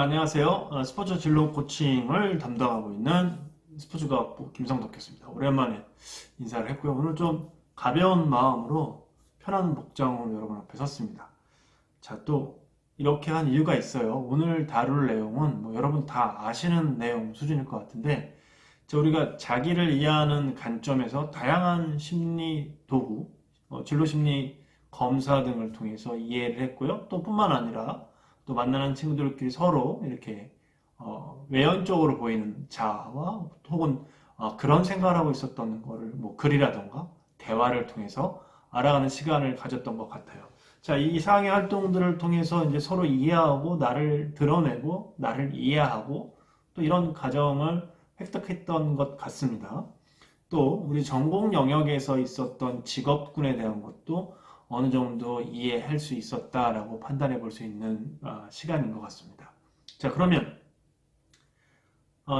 안녕하세요. 스포츠 진로 코칭을 담당하고 있는 스포츠과학부 김성덕 교수입니다. 오랜만에 인사를 했고요. 오늘 좀 가벼운 마음으로 편한 복장으로 여러분 앞에 섰습니다. 자, 또 이렇게 한 이유가 있어요. 오늘 다룰 내용은 뭐 여러분 다 아시는 내용 수준일 것 같은데, 우리가 자기를 이해하는 관점에서 다양한 심리 도구, 진로 심리 검사 등을 통해서 이해를 했고요. 또 뿐만 아니라 또 만나는 친구들끼리 서로 이렇게 외연적으로 보이는 자아와 혹은 그런 생각을 하고 있었던 거를 뭐 글이라던가 대화를 통해서 알아가는 시간을 가졌던 것 같아요. 자, 이 이상의 활동들을 통해서 이제 서로 이해하고 나를 드러내고 나를 이해하고 또 이런 과정을 획득했던 것 같습니다. 또 우리 전공 영역에서 있었던 직업군에 대한 것도 어느 정도 이해할 수 있었다라고 판단해 볼 수 있는 시간인 것 같습니다. 자, 그러면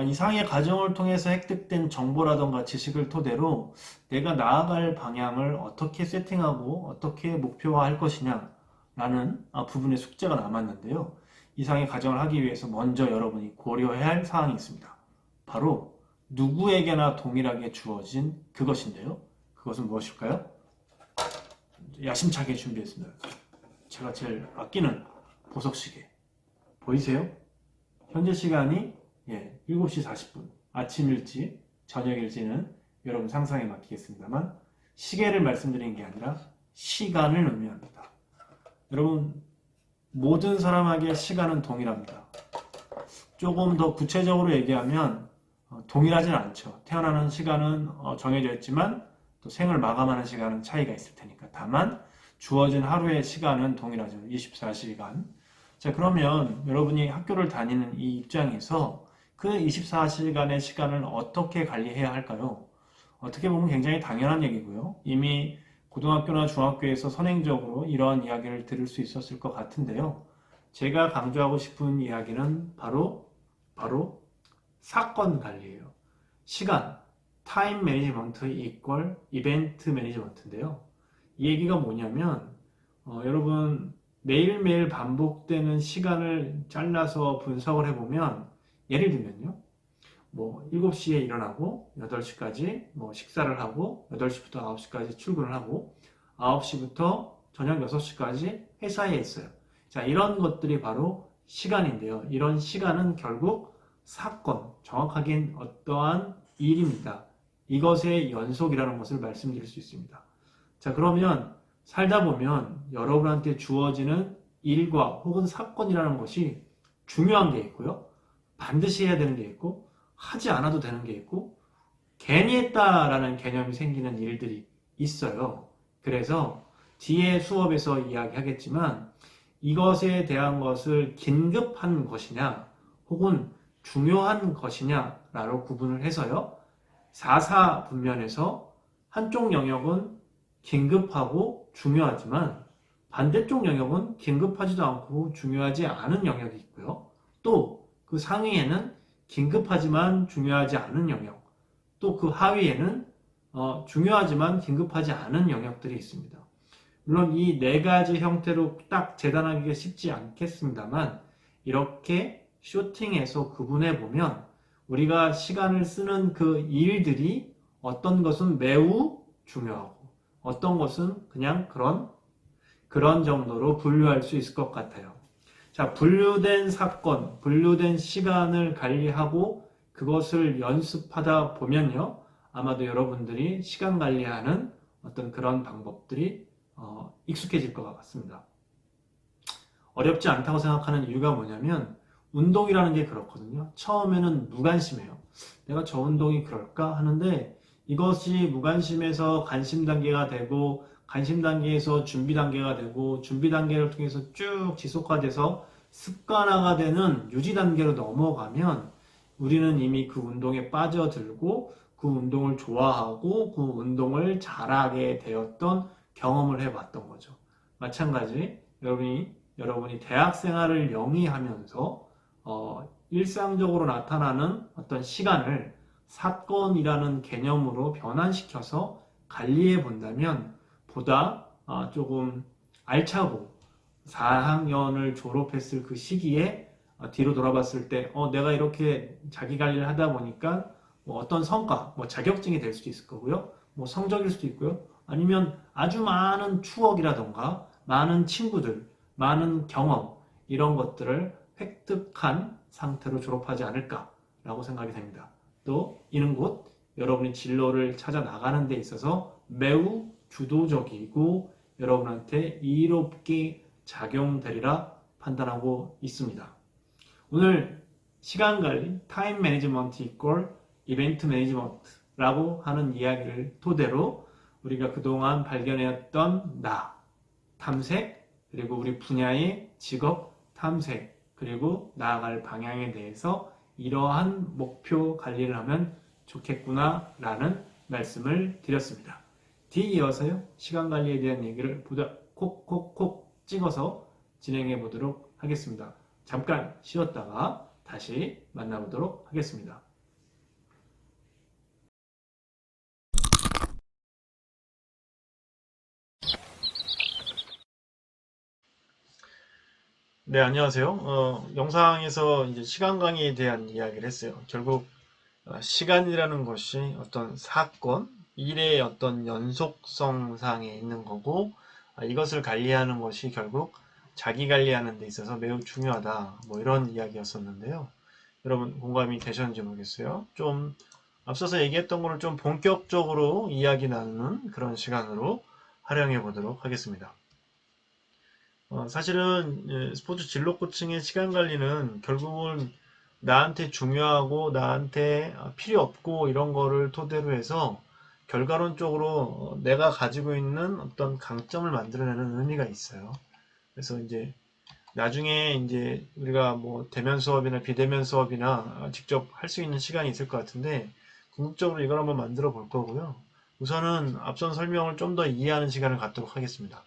이상의 과정을 통해서 획득된 정보라던가 지식을 토대로 내가 나아갈 방향을 어떻게 세팅하고 어떻게 목표화할 것이냐라는 부분의 숙제가 남았는데요. 이상의 과정을 하기 위해서 먼저 여러분이 고려해야 할 사항이 있습니다. 바로 누구에게나 동일하게 주어진 그것인데요. 그것은 무엇일까요? 야심차게 준비했습니다. 제가 제일 아끼는 보석시계 보이세요? 현재 시간이 7시 40분. 아침 일지, 저녁 일지는 여러분 상상에 맡기겠습니다만 시계를 말씀드리는 게 아니라 시간을 의미합니다. 여러분, 모든 사람에게 시간은 동일합니다. 조금 더 구체적으로 얘기하면 동일하진 않죠. 태어나는 시간은 정해져 있지만 또 생을 마감하는 시간은 차이가 있을 테니까. 다만 주어진 하루의 시간은 동일하죠. 24시간. 자, 그러면 여러분이 학교를 다니는 이 입장에서 그 24시간의 시간을 어떻게 관리해야 할까요? 어떻게 보면 굉장히 당연한 얘기고요. 이미 고등학교나 중학교에서 선행적으로 이러한 이야기를 들을 수 있었을 것 같은데요. 제가 강조하고 싶은 이야기는 바로 사건 관리예요. 시간, 타임 매니지먼트 이퀄 이벤트 매니지먼트인데요. 이 얘기가 뭐냐면 여러분 매일매일 반복되는 시간을 잘라서 분석을 해보면 예를 들면요. 뭐 7시에 일어나고 8시까지 뭐 식사를 하고 8시부터 9시까지 출근을 하고 9시부터 저녁 6시까지 회사에 있어요. 자, 이런 것들이 바로 시간인데요. 이런 시간은 결국 사건, 정확하긴 어떠한 일입니다. 이것의 연속이라는 것을 말씀드릴 수 있습니다. 자, 그러면 살다 보면 여러분한테 주어지는 일과 혹은 사건이라는 것이 중요한 게 있고요. 반드시 해야 되는 게 있고 하지 않아도 되는 게 있고 괜히 했다라는 개념이 생기는 일들이 있어요. 그래서 뒤에 수업에서 이야기하겠지만 이것에 대한 것을 긴급한 것이냐 혹은 중요한 것이냐라고 구분을 해서요. 4사 분면에서 한쪽 영역은 긴급하고 중요하지만 반대쪽 영역은 긴급하지도 않고 중요하지 않은 영역이 있고요. 또 그 상위에는 긴급하지만 중요하지 않은 영역, 또 그 하위에는 중요하지만 긴급하지 않은 영역들이 있습니다. 물론 이 네 가지 형태로 딱 재단하기가 쉽지 않겠습니다만 이렇게 쇼팅해서 구분해 보면 우리가 시간을 쓰는 그 일들이 어떤 것은 매우 중요하고 어떤 것은 그냥 그런 정도로 분류할 수 있을 것 같아요. 자, 분류된 사건, 분류된 시간을 관리하고 그것을 연습하다 보면요. 아마도 여러분들이 시간 관리하는 어떤 그런 방법들이 익숙해질 것 같습니다. 어렵지 않다고 생각하는 이유가 뭐냐면 운동이라는 게 그렇거든요. 처음에는 무관심해요. 내가 저 운동이 그럴까 하는데 이것이 무관심에서 관심 단계가 되고 관심 단계에서 준비 단계가 되고 준비 단계를 통해서 쭉 지속화돼서 습관화가 되는 유지 단계로 넘어가면 우리는 이미 그 운동에 빠져들고 그 운동을 좋아하고 그 운동을 잘하게 되었던 경험을 해봤던 거죠. 마찬가지 여러분이 대학 생활을 영위하면서 일상적으로 나타나는 어떤 시간을 사건이라는 개념으로 변환시켜서 관리해 본다면 보다 조금 알차고 4학년을 졸업했을 그 시기에 뒤로 돌아봤을 때 내가 이렇게 자기 관리를 하다 보니까 뭐 어떤 성과, 뭐 자격증이 될 수도 있을 거고요. 뭐 성적일 수도 있고요. 아니면 아주 많은 추억이라던가 많은 친구들, 많은 경험 이런 것들을 획득한 상태로 졸업하지 않을까라고 생각이 됩니다. 또 이는 곧 여러분이 진로를 찾아 나가는 데 있어서 매우 주도적이고 여러분한테 이롭게 작용되리라 판단하고 있습니다. 오늘 시간 관리, 타임 매니지먼트 이퀄 이벤트 매니지먼트라고 하는 이야기를 토대로 우리가 그동안 발견해왔던 나, 탐색, 그리고 우리 분야의 직업 탐색, 그리고 나아갈 방향에 대해서 이러한 목표 관리를 하면 좋겠구나 라는 말씀을 드렸습니다. 뒤이어서요, 시간 관리에 대한 얘기를 보다 콕콕콕 찍어서 진행해 보도록 하겠습니다. 잠깐 쉬었다가 다시 만나보도록 하겠습니다. 네, 안녕하세요. 영상에서 이제 시간 강의에 대한 이야기를 했어요. 결국 시간이라는 것이 어떤 사건, 일의 어떤 연속성상에 있는 거고 이것을 관리하는 것이 결국 자기 관리하는 데 있어서 매우 중요하다. 뭐 이런 이야기였었는데요. 여러분 공감이 되셨는지 모르겠어요. 좀 앞서서 얘기했던 거를 좀 본격적으로 이야기 나누는 그런 시간으로 활용해 보도록 하겠습니다. 사실은 스포츠 진로 코칭의 시간 관리는 결국은 나한테 중요하고 나한테 필요 없고 이런 거를 토대로 해서 결과론적으로 내가 가지고 있는 어떤 강점을 만들어내는 의미가 있어요. 그래서 이제 나중에 이제 우리가 뭐 대면 수업이나 비대면 수업이나 직접 할 수 있는 시간이 있을 것 같은데 궁극적으로 이걸 한번 만들어 볼 거고요. 우선은 앞선 설명을 좀 더 이해하는 시간을 갖도록 하겠습니다.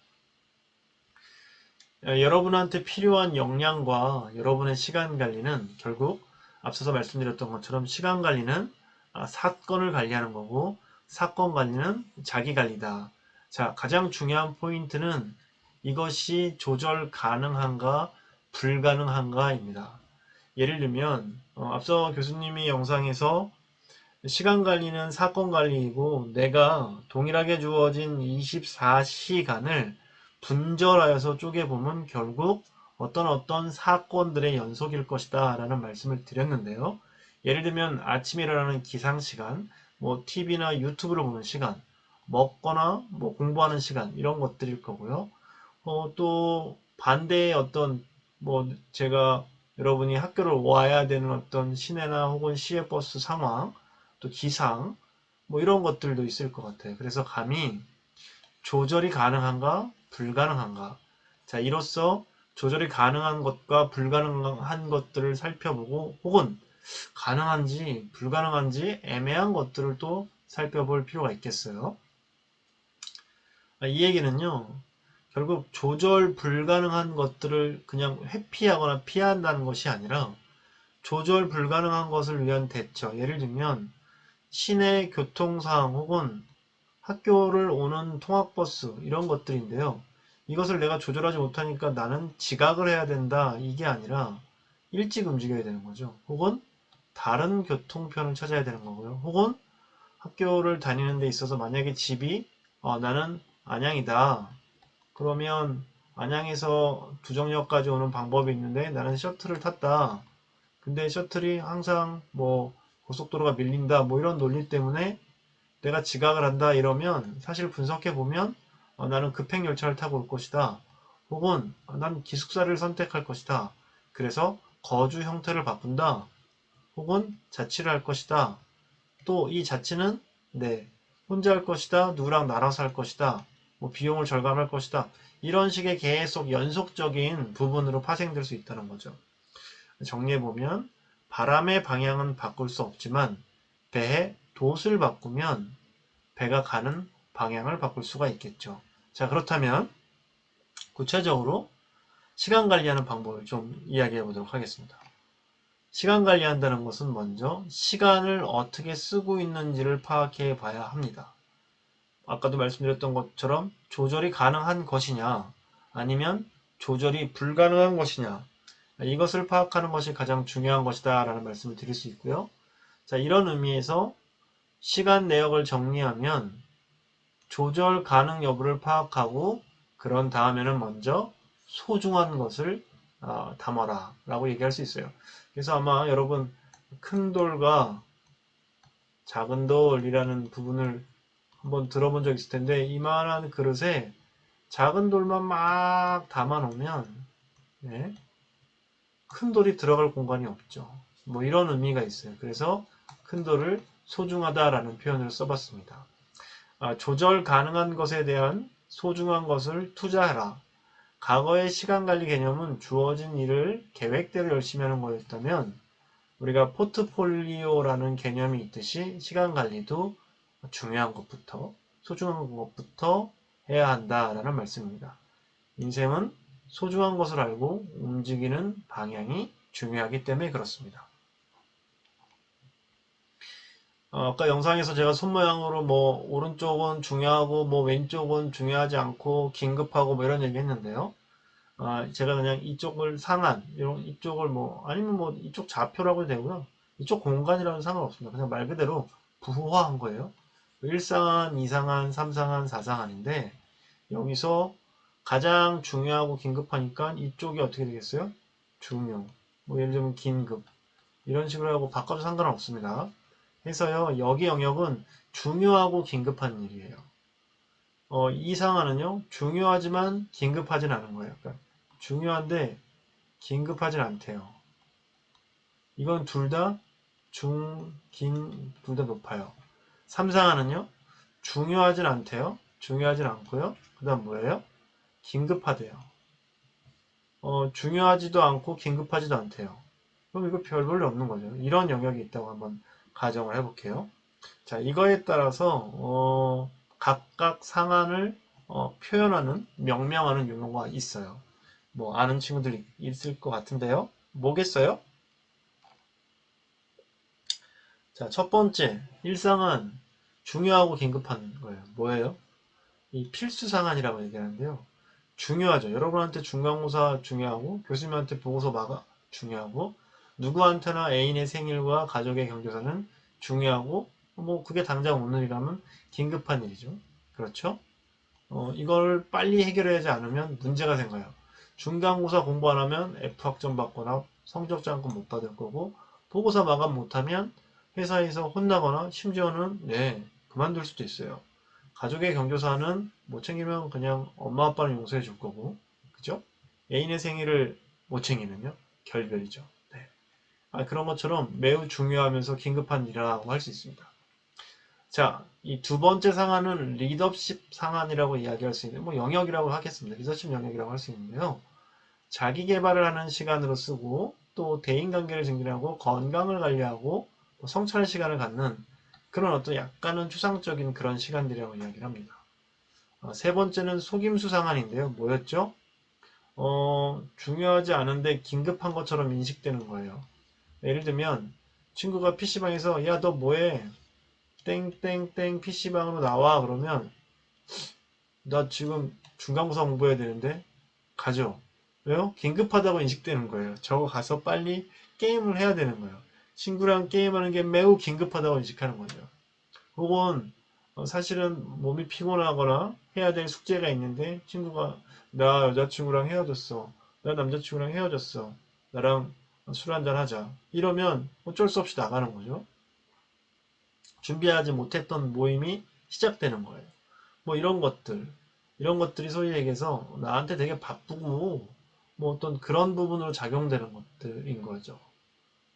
여러분한테 필요한 역량과 여러분의 시간 관리는 결국 앞서서 말씀드렸던 것처럼 시간 관리는 사건을 관리하는 거고 사건 관리는 자기 관리다. 자, 가장 중요한 포인트는 이것이 조절 가능한가 불가능한가입니다. 예를 들면 앞서 교수님이 영상에서 시간 관리는 사건 관리이고 내가 동일하게 주어진 24시간을 분절하여서 쪼개보면 결국 어떤 사건들의 연속일 것이다 라는 말씀을 드렸는데요. 예를 들면 아침에 일어나는 기상시간, 뭐 TV나 유튜브를 보는 시간, 먹거나 뭐 공부하는 시간 이런 것들일 거고요. 또 반대의 어떤 뭐 제가 여러분이 학교를 와야 되는 어떤 시내나 혹은 시외버스 상황 또 기상 뭐 이런 것들도 있을 것 같아요. 그래서 감히 조절이 가능한가 불가능한가 자 이로써 조절이 가능한 것과 불가능한 것들을 살펴보고 혹은 가능한지 불가능한지 애매한 것들을 또 살펴볼 필요가 있겠어요. 이 얘기는요. 결국 조절 불가능한 것들을 그냥 회피하거나 피한다는 것이 아니라 조절 불가능한 것을 위한 대처 예를 들면 시내 교통상황 혹은 학교를 오는 통학버스 이런 것들인데요. 이것을 내가 조절하지 못하니까 나는 지각을 해야 된다 이게 아니라 일찍 움직여야 되는 거죠. 혹은 다른 교통편을 찾아야 되는 거고요. 혹은 학교를 다니는 데 있어서 만약에 집이 나는 안양이다. 그러면 안양에서 두정역까지 오는 방법이 있는데 나는 셔틀을 탔다. 근데 셔틀이 항상 뭐 고속도로가 밀린다 뭐 이런 논리 때문에 내가 지각을 한다 이러면 사실 분석해 보면 나는 급행열차를 타고 올 것이다. 혹은 난 기숙사를 선택할 것이다. 그래서 거주 형태를 바꾼다. 혹은 자취를 할 것이다. 또 이 자취는 혼자 할 것이다. 누구랑 나눠서 할 것이다. 뭐 비용을 절감할 것이다. 이런 식의 계속 연속적인 부분으로 파생될 수 있다는 거죠. 정리해보면 바람의 방향은 바꿀 수 없지만 배의 돛을 바꾸면 배가 가는 방향을 바꿀 수가 있겠죠. 자, 그렇다면 구체적으로 시간 관리하는 방법을 좀 이야기해 보도록 하겠습니다. 시간 관리한다는 것은 먼저 시간을 어떻게 쓰고 있는지를 파악해 봐야 합니다. 아까도 말씀드렸던 것처럼 조절이 가능한 것이냐 아니면 조절이 불가능한 것이냐 이것을 파악하는 것이 가장 중요한 것이다 라는 말씀을 드릴 수 있고요. 자, 이런 의미에서 시간 내역을 정리하면 조절 가능 여부를 파악하고 그런 다음에는 먼저 소중한 것을 담아라 라고 얘기할 수 있어요. 그래서 아마 여러분 큰 돌과 작은 돌이라는 부분을 한번 들어본 적 있을 텐데, 이만한 그릇에 작은 돌만 막 담아 놓으면 네, 큰 돌이 들어갈 공간이 없죠. 뭐 이런 의미가 있어요. 그래서 큰 돌을 소중하다라는 표현을 써봤습니다. 조절 가능한 것에 대한 소중한 것을 투자하라. 과거의 시간관리 개념은 주어진 일을 계획대로 열심히 하는 거였다면, 우리가 포트폴리오라는 개념이 있듯이 시간관리도 중요한 것부터, 소중한 것부터 해야 한다라는 말씀입니다. 인생은 소중한 것을 알고 움직이는 방향이 중요하기 때문에 그렇습니다. 아까 영상에서 제가 손 모양으로 뭐 오른쪽은 중요하고 뭐 왼쪽은 중요하지 않고 긴급하고 뭐 이런 얘기 했는데요. 제가 그냥 이쪽을 상한, 이쪽을 뭐 아니면 뭐 이쪽 좌표라고 해도 되고요. 이쪽 공간이라는 상관없습니다. 그냥 말 그대로 부호화한 거예요. 1상한, 2상한, 3상한, 4상한인데 여기서 가장 중요하고 긴급하니까 이쪽이 어떻게 되겠어요? 중요. 뭐 예를 들면 긴급. 이런 식으로 하고 바꿔도 상관없습니다. 해서요, 여기 영역은 중요하고 긴급한 일이에요. 이 상황은요, 중요하지만 긴급하진 않은 거예요. 그러니까 중요한데 긴급하진 않대요. 이건 둘 다 중, 긴, 둘 다 높아요. 3상하는요, 중요하진 않대요. 중요하진 않고요. 그 다음 뭐예요? 긴급하대요. 중요하지도 않고 긴급하지도 않대요. 그럼 이거 별 볼일 없는 거죠. 이런 영역이 있다고 한번 가정을 해볼게요. 자, 이거에 따라서 각각 상한을 표현하는, 명명하는 용어가 있어요. 뭐 아는 친구들이 있을 것 같은데요. 뭐겠어요? 자, 첫 번째, 일상은 중요하고 긴급한 거예요. 뭐예요? 이 필수 상한이라고 얘기하는데요. 중요하죠. 여러분한테 중간고사 중요하고, 교수님한테 보고서 마가 중요하고, 누구한테나 애인의 생일과 가족의 경조사는 중요하고, 뭐 그게 당장 오는 일이라면 긴급한 일이죠. 그렇죠? 이걸 빨리 해결하지 않으면 문제가 생겨요. 중간고사 공부 안 하면 F학점 받거나 성적 장학금 못 받을 거고, 보고서 마감 못하면 회사에서 혼나거나 심지어는 그만둘 수도 있어요. 가족의 경조사는 못 챙기면 그냥 엄마 아빠는 용서해 줄 거고, 그죠? 애인의 생일을 못 챙기면요, 결별이죠. 네. 그런 것처럼 매우 중요하면서 긴급한 일이라고 할 수 있습니다. 자, 이 두 번째 상한은 리더십 상한이라고 이야기할 수 있는, 뭐 영역이라고 하겠습니다. 리더십 영역이라고 할 수 있는데요. 자기 개발을 하는 시간으로 쓰고, 또 대인관계를 증진하고, 건강을 관리하고, 성찰의 시간을 갖는 그런 어떤 약간은 추상적인 그런 시간들이라고 이야기를 합니다. 세 번째는 속임수 상한인데요. 뭐였죠? 중요하지 않은데 긴급한 것처럼 인식되는 거예요. 예를 들면 친구가 PC방에서 야, 너 뭐해? 땡땡땡 PC방으로 나와. 그러면 나 지금 중간고사 공부해야 되는데 가죠. 왜요? 긴급하다고 인식되는 거예요. 저거 가서 빨리 게임을 해야 되는 거예요. 친구랑 게임하는 게 매우 긴급하다고 인식하는 거죠. 혹은 사실은 몸이 피곤하거나 해야 될 숙제가 있는데 친구가 나 여자친구랑 헤어졌어. 나 남자친구랑 헤어졌어. 나랑 술 한잔 하자. 이러면 어쩔 수 없이 나가는 거죠. 준비하지 못했던 모임이 시작되는 거예요. 뭐 이런 것들이 소위 얘기해서 나한테 되게 바쁘고 뭐 어떤 그런 부분으로 작용되는 것들인 거죠.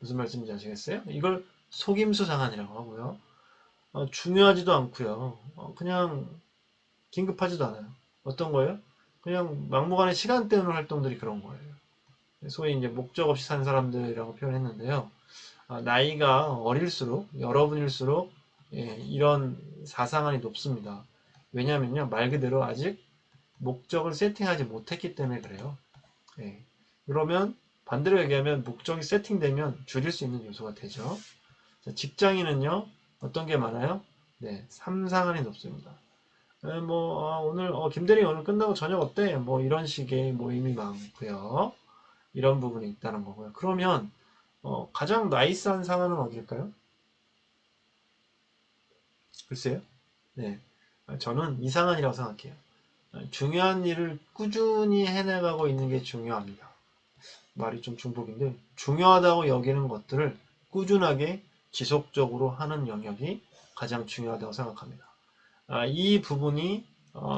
무슨 말씀인지 아시겠어요? 이걸 속임수 상한이라고 하고요. 중요하지도 않고요. 그냥 긴급하지도 않아요. 어떤 거예요? 그냥 막무가내 시간 때우는 활동들이 그런 거예요. 소위 이제 목적 없이 사는 사람들이라고 표현했는데요. 나이가 어릴수록, 여러분일수록 이런 사상안이 높습니다. 왜냐면요, 말 그대로 아직 목적을 세팅하지 못했기 때문에 그래요. 예. 그러면 반대로 얘기하면 목적이 세팅되면 줄일 수 있는 요소가 되죠. 자, 직장인은요, 어떤 게 많아요? 네, 3상안이 높습니다. 오늘, 김대리 오늘 끝나고 저녁 어때? 뭐 이런 식의 모임이 많고요. 이런 부분이 있다는 거고요. 그러면 가장 나이스한 상황은 어딜까요? 글쎄요. 네, 저는 이 상황이라고 생각해요. 중요한 일을 꾸준히 해나가고 있는 게 중요합니다. 말이 좀 중복인데 중요하다고 여기는 것들을 꾸준하게 지속적으로 하는 영역이 가장 중요하다고 생각합니다. 이 부분이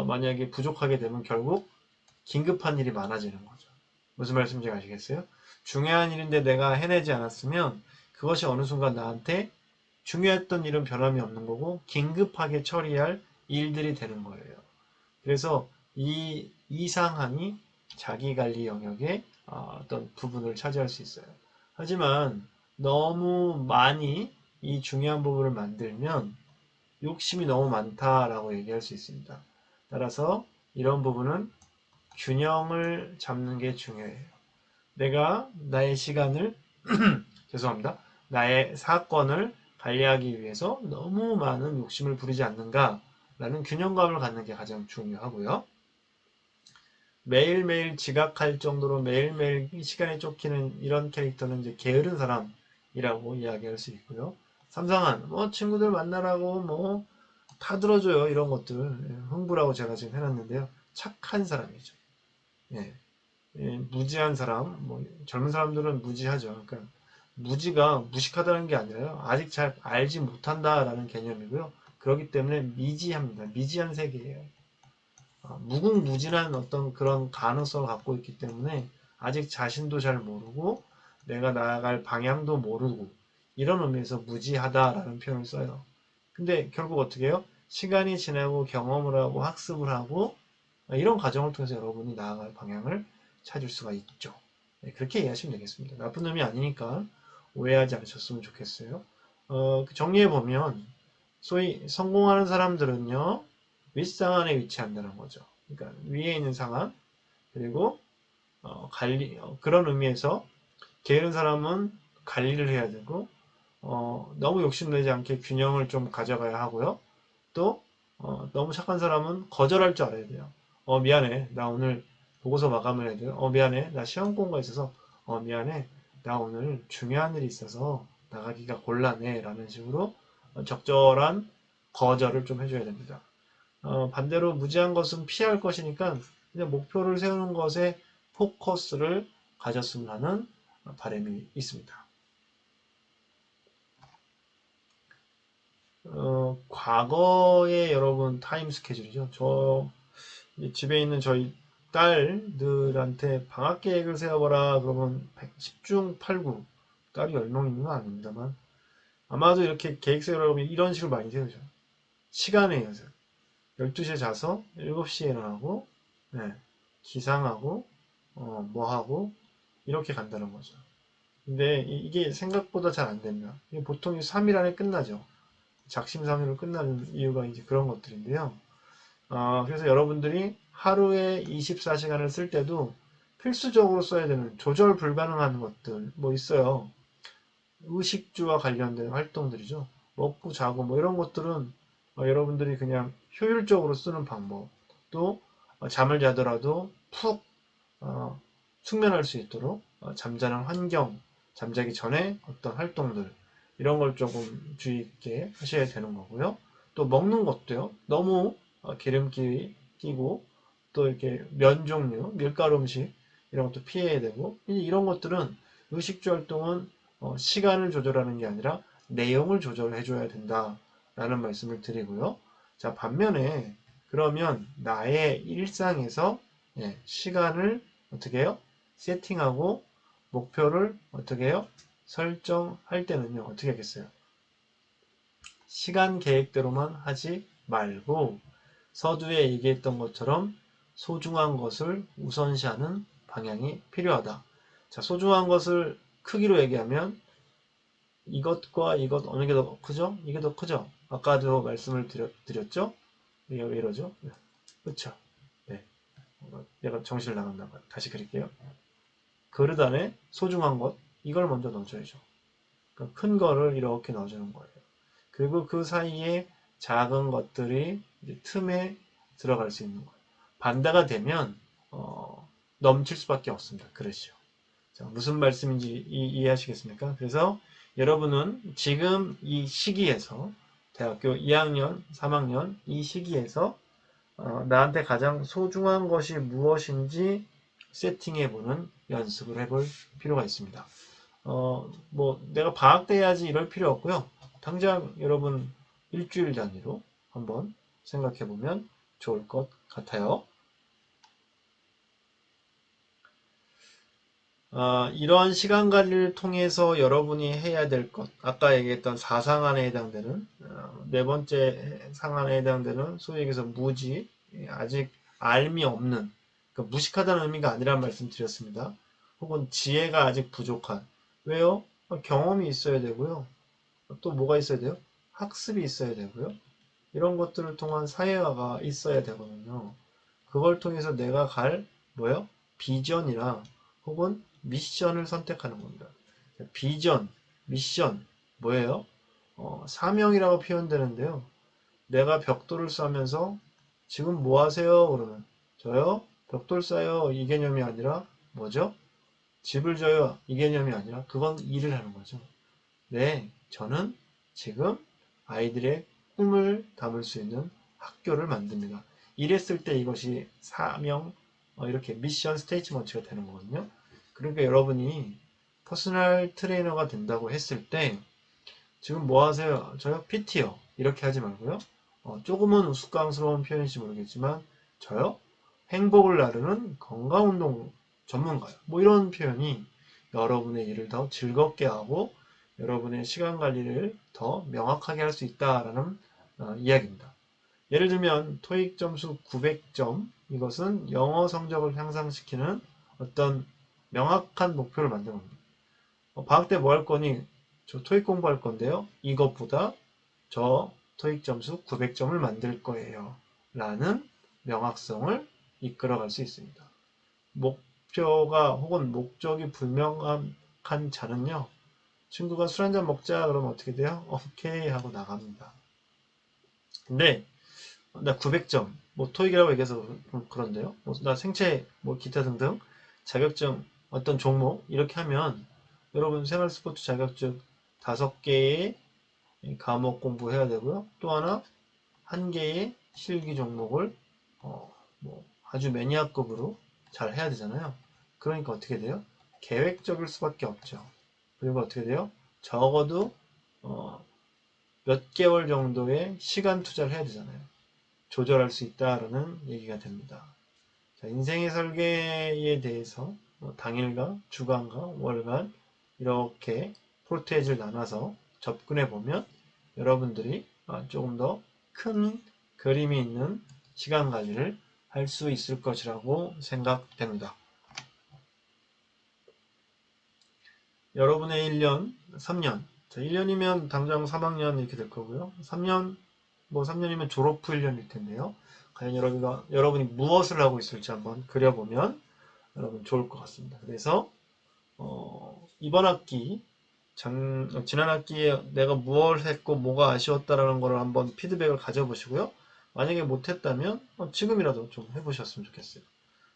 만약에 부족하게 되면 결국 긴급한 일이 많아지는 거죠. 무슨 말씀인지 아시겠어요? 중요한 일인데 내가 해내지 않았으면 그것이 어느 순간 나한테 중요했던 일은 변함이 없는 거고 긴급하게 처리할 일들이 되는 거예요. 그래서 이 상황이 자기관리 영역의 어떤 부분을 차지할 수 있어요. 하지만 너무 많이 이 중요한 부분을 만들면 욕심이 너무 많다라고 얘기할 수 있습니다. 따라서 이런 부분은 균형을 잡는 게 중요해요. 내가 나의 시간을 죄송합니다. 나의 사건을 관리하기 위해서 너무 많은 욕심을 부리지 않는가라는 균형감을 갖는 게 가장 중요하고요. 매일매일 지각할 정도로 매일매일 시간에 쫓기는 이런 캐릭터는 이제 게으른 사람이라고 이야기할 수 있고요. 삼상한 친구들 만나라고 다 들어줘요. 이런 것들 흥부라고 제가 지금 해놨는데요. 착한 사람이죠. 예, 무지한 사람, 젊은 사람들은 무지하죠. 그러니까 무지가 무식하다는 게 아니라요. 아직 잘 알지 못한다라는 개념이고요. 그렇기 때문에 미지합니다. 미지한 세계예요. 무궁무진한 어떤 그런 가능성을 갖고 있기 때문에 아직 자신도 잘 모르고 내가 나아갈 방향도 모르고 이런 의미에서 무지하다라는 표현을 써요. 근데 결국 어떻게 해요? 시간이 지나고 경험을 하고 학습을 하고 이런 과정을 통해서 여러분이 나아갈 방향을 찾을 수가 있죠. 네, 그렇게 이해하시면 되겠습니다. 나쁜 의미 아니니까 오해하지 않으셨으면 좋겠어요. 정리해보면 소위 성공하는 사람들은요. 윗상한에 위치한다는 거죠. 그러니까 위에 있는 상한 그리고 그런 의미에서 게으른 사람은 관리를 해야 되고 너무 욕심내지 않게 균형을 좀 가져가야 하고요. 또 너무 착한 사람은 거절할 줄 알아야 돼요. 미안해. 나 오늘 보고서 마감을 해야 돼요. 미안해. 나 시험 공부가 있어서 미안해. 나 오늘 중요한 일이 있어서 나가기가 곤란해. 라는 식으로 적절한 거절을 좀 해줘야 됩니다. 반대로 무지한 것은 피할 것이니까 그냥 목표를 세우는 것에 포커스를 가졌으면 하는 바람이 있습니다. 과거의 여러분 타임 스케줄이죠. 저 집에 있는 저희 딸들한테 방학 계획을 세워봐라 그러면 10중 8구 딸이 10명 있는 건 아닙니다만 아마도 이렇게 계획 세우라고 하면 이런 식으로 많이 세우죠. 시간에 의해서 12시에 자서 7시에 일어나고 네, 기상하고 뭐하고 이렇게 간다는 거죠. 근데 이게 생각보다 잘 안 됩니다. 보통 3일 안에 끝나죠. 작심삼일로 끝나는 이유가 이제 그런 것들인데요. 그래서 여러분들이 하루에 24시간을 쓸 때도 필수적으로 써야 되는 조절 불가능한 것들 있어요. 의식주와 관련된 활동들이죠. 먹고 자고 이런 것들은 여러분들이 그냥 효율적으로 쓰는 방법 또 잠을 자더라도 푹 숙면할 수 있도록 잠자는 환경, 잠자기 전에 어떤 활동들 이런 걸 조금 주의 있게 하셔야 되는 거고요. 또 먹는 것도요. 너무 기름기 끼고 또 이렇게 면 종류, 밀가루 음식 이런 것도 피해야 되고 이런 것들은 의식주 활동은 시간을 조절하는 게 아니라 내용을 조절해 줘야 된다라는 말씀을 드리고요. 자, 반면에 그러면 나의 일상에서 시간을 어떻게 해요? 세팅하고 목표를 어떻게 해요? 설정할 때는요. 어떻게 하겠어요? 시간 계획대로만 하지 말고 서두에 얘기했던 것처럼 소중한 것을 우선시하는 방향이 필요하다. 자, 소중한 것을 크기로 얘기하면 이것과 이것 어느 게 더 크죠? 이게 더 크죠? 아까도 말씀을 드렸죠? 이게 왜 이러죠? 그렇죠? 네. 내가 정신을 나갔나 봐요. 다시 그릴게요. 그릇 안에 소중한 것 이걸 먼저 넣어줘야죠. 그러니까 큰 거를 이렇게 넣어주는 거예요. 그리고 그 사이에 작은 것들이 틈에 들어갈 수 있는 거예요. 반대가 되면 넘칠 수밖에 없습니다. 그릇이요. 자, 무슨 말씀인지 이해하시겠습니까? 그래서 여러분은 지금 이 시기에서 대학교 2학년, 3학년 이 시기에서 나한테 가장 소중한 것이 무엇인지 세팅해보는 연습을 해볼 필요가 있습니다. 뭐 내가 방학 때 해야지 이럴 필요 없고요. 당장 여러분 일주일 단위로 한번 생각해보면 좋을 것 같아요. 이러한 시간 관리를 통해서 여러분이 해야 될 것, 아까 얘기했던 4상안에 해당되는, 네 번째 상안에 해당되는 소위 얘기해서 무지, 아직 알미 없는, 그러니까 무식하다는 의미가 아니란 말씀 드렸습니다. 혹은 지혜가 아직 부족한. 왜요? 경험이 있어야 되고요. 또 뭐가 있어야 돼요? 학습이 있어야 되고요. 이런 것들을 통한 사회화가 있어야 되거든요. 그걸 통해서 내가 갈 뭐요? 비전이랑 혹은 미션을 선택하는 겁니다. 비전, 미션 뭐예요? 사명이라고 표현되는데요. 내가 벽돌을 쌓으면서 지금 뭐 하세요? 그러면 저요? 벽돌 쌓아요. 이 개념이 아니라 뭐죠? 집을 져요. 이 개념이 아니라 그건 일을 하는 거죠. 네, 저는 지금 아이들의 꿈을 담을 수 있는 학교를 만듭니다. 이랬을 때 이것이 사명, 이렇게 미션 스테이트먼트가 되는 거거든요. 그러니까 여러분이 퍼스널 트레이너가 된다고 했을 때 지금 뭐 하세요? 저요? PT요. 이렇게 하지 말고요. 조금은 우스꽝스러운 표현일지 모르겠지만 저요? 행복을 나르는 건강운동 전문가요. 뭐 이런 표현이 여러분의 일을 더 즐겁게 하고 여러분의 시간 관리를 더 명확하게 할 수 있다라는 이야기입니다. 예를 들면 토익 점수 900점 이것은 영어 성적을 향상시키는 어떤 명확한 목표를 만드는 겁니다. 방학 때 뭐 할 거니? 저 토익 공부할 건데요. 이것보다 저 토익 점수 900점을 만들 거예요. 라는 명확성을 이끌어갈 수 있습니다. 목표가 혹은 목적이 불명확한 자는요. 친구가 술 한잔 먹자 그러면 어떻게 돼요? 오케이 하고 나갑니다. 근데 나 900점 뭐 토익이라고 얘기해서 그런데요. 나 생체 뭐 기타 등등 자격증 어떤 종목 이렇게 하면 여러분 생활 스포츠 자격증 5개의 과목 공부해야 되고요. 또 하나 한 개의 실기 종목을 뭐 아주 매니아급으로 잘 해야 되잖아요. 그러니까 어떻게 돼요? 계획적일 수밖에 없죠. 그리고 어떻게 돼요? 적어도 몇 개월 정도의 시간 투자를 해야 되잖아요. 조절할 수 있다라는 얘기가 됩니다. 자, 인생의 설계에 대해서 당일과 주간과 월간 이렇게 포르테이지를 나눠서 접근해 보면 여러분들이 조금 더 큰 그림이 있는 시간 관리를 할 수 있을 것이라고 생각됩니다. 여러분의 1년, 3년. 자, 1년이면 당장 3학년 이렇게 될 거고요. 3년, 뭐 3년이면 졸업 후 1년일 텐데요. 과연 여러분이 무엇을 하고 있을지 한번 그려보면 여러분 좋을 것 같습니다. 그래서 이번 학기 지난 학기에 내가 무엇을 했고 뭐가 아쉬웠다라는 걸 한번 피드백을 가져보시고요. 만약에 못했다면 지금이라도 좀 해보셨으면 좋겠어요.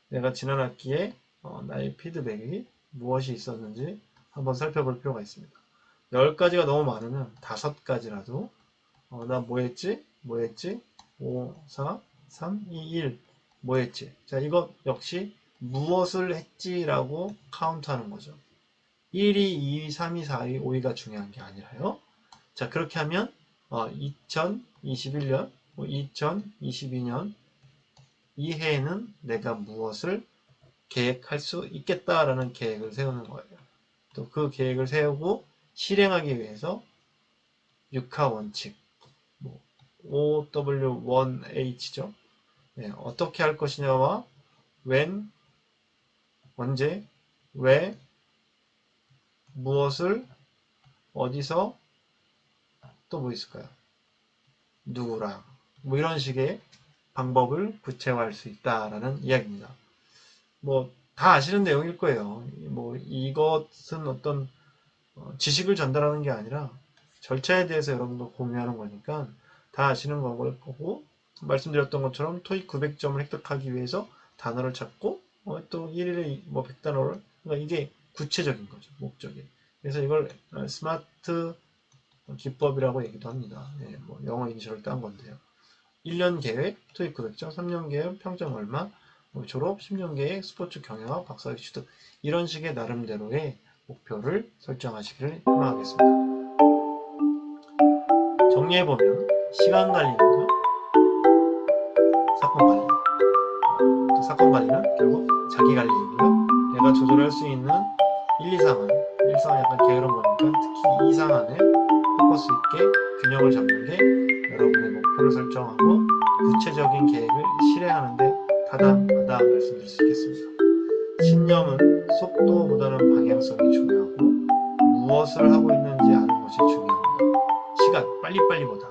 내가 지난 학기에 나의 피드백이 무엇이 있었는지 한번 살펴볼 필요가 있습니다. 10가지가 너무 많으면 5가지라도 나 뭐 했지? 뭐 했지? 5, 4, 3, 2, 1 뭐 했지? 자, 이것 역시 무엇을 했지라고 카운트하는 거죠. 1위, 2위, 3위, 4위, 5위가 중요한 게 아니라요. 자, 그렇게 하면 2021년, 2022년 이 해에는 내가 무엇을 계획할 수 있겠다라는 계획을 세우는 거예요. 또 그 계획을 세우고 실행하기 위해서 6하 원칙, 뭐 OW1H죠. 네, 어떻게 할 것이냐와 when, 언제, 왜, 무엇을, 어디서, 또 뭐 있을까요? 누구랑, 뭐 이런 식의 방법을 구체화할 수 있다라는 이야기입니다. 뭐 다 아시는 내용일 거예요. 뭐 이것은 어떤 지식을 전달하는 게 아니라 절차에 대해서 여러분과 공유하는 거니까 다 아시는 거고 말씀드렸던 것처럼 토익 900점을 획득하기 위해서 단어를 찾고 또 1일에 뭐 100단어를 그러니까 이게 구체적인 거죠. 목적이. 그래서 이걸 스마트 기법이라고 얘기도 합니다. 예, 뭐 영어 이니셜을 딴 건데요. 1년 계획, 토익 900점, 3년 계획, 평점 얼마, 뭐 졸업, 10년 계획, 스포츠 경영학, 박사학위 취득 이런 식의 나름대로의 목표를 설정하시기를 희망하겠습니다. 정리해보면 시간 관리는요, 사건 관리. 그 사건 관리는 결국 자기 관리이고요. 내가 조절할 수 있는 1, 2상은 1상은 약간 게으른 거니까 특히 2상안에 포커스 있게 균형을 잡는 게 여러분의 목표를 설정하고 구체적인 계획을 실행하는데 타당하다 말씀드릴 수 있겠습니다. 신념은 속도보다는 방향성이 중요하고 무엇을 하고 있는지 아는 것이 중요합니다. 시간, 빨리빨리보다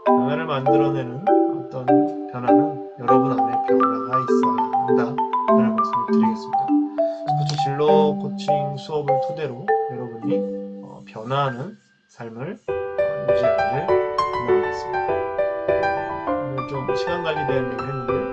변화를 만들어내는 어떤 변화는 여러분 안에 변화가 있어야 한다 라는 말씀을 드리겠습니다. 스포츠 진로 코칭 수업을 토대로 여러분이 변화하는 삶을 유지하기를 기원하겠습니다. 오늘 좀 시간 관리에 대한 얘기를 했는데요.